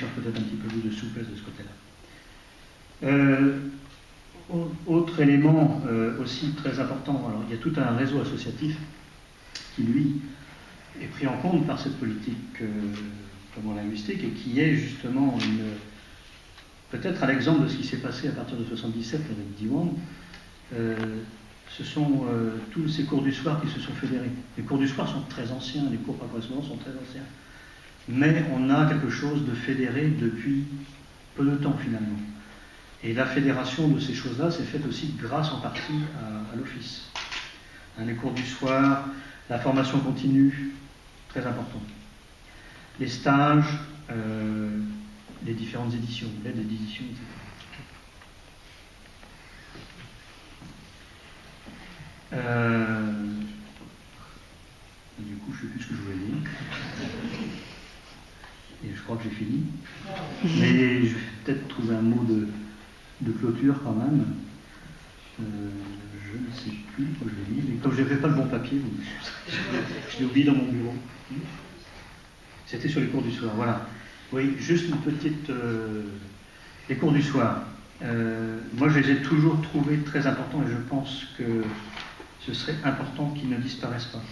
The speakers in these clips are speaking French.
cherche peut-être un petit peu plus de souplesse de ce côté-là. Autre élément aussi très important, alors il y a tout un réseau associatif qui, lui, est pris en compte par cette politique linguistique et qui est justement peut-être à l'exemple de ce qui s'est passé à partir de 1977 avec Diwan. Ce sont tous ces cours du soir qui se sont fédérés. Les cours du soir sont très anciens, les cours par correspondance sont très anciens. Mais on a quelque chose de fédéré depuis peu de temps finalement. Et la fédération de ces choses-là s'est faite aussi grâce en partie à l'Office. Les cours du soir, la formation continue, très important. Les stages, les différentes éditions, l'aide d'édition, etc. Du coup, je ne sais plus ce que je voulais dire. Et je crois que j'ai fini. Mais je vais peut-être trouver un mot de clôture quand même. Je ne sais plus quoi je vais dire. Mais comme je n'avais pas le bon papier, je l'ai oublié dans mon bureau. C'était sur les cours du soir, voilà. Oui, juste une petite... les cours du soir. Moi, je les ai toujours trouvés très importants et je pense que ce serait important qu'ils ne disparaissent pas.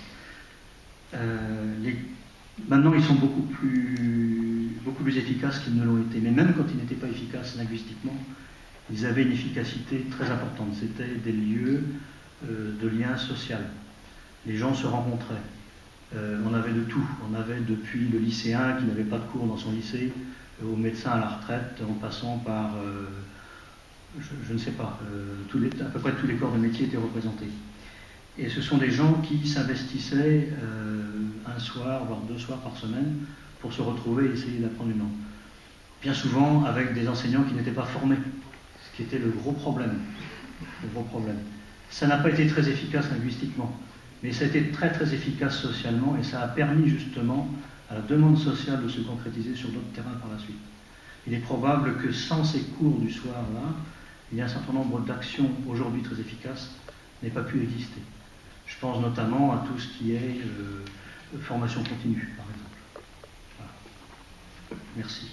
Maintenant, ils sont beaucoup plus efficaces qu'ils ne l'ont été. Mais même quand ils n'étaient pas efficaces linguistiquement, ils avaient une efficacité très importante. C'était des lieux de lien social. Les gens se rencontraient. On avait de tout. On avait depuis le lycéen qui n'avait pas de cours dans son lycée, au médecin à la retraite, en passant par, je ne sais pas, à peu près tous les corps de métier étaient représentés. Et ce sont des gens qui s'investissaient un soir, voire 2 soirs par semaine, pour se retrouver et essayer d'apprendre une langue. Bien souvent avec des enseignants qui n'étaient pas formés, ce qui était le gros problème. Ça n'a pas été très efficace linguistiquement, mais ça a été très très efficace socialement et ça a permis justement à la demande sociale de se concrétiser sur d'autres terrains par la suite. Il est probable que sans ces cours du soir-là, il y a un certain nombre d'actions aujourd'hui très efficaces n'aient pas pu exister. Je pense notamment à tout ce qui est formation continue, par exemple. Voilà. Merci.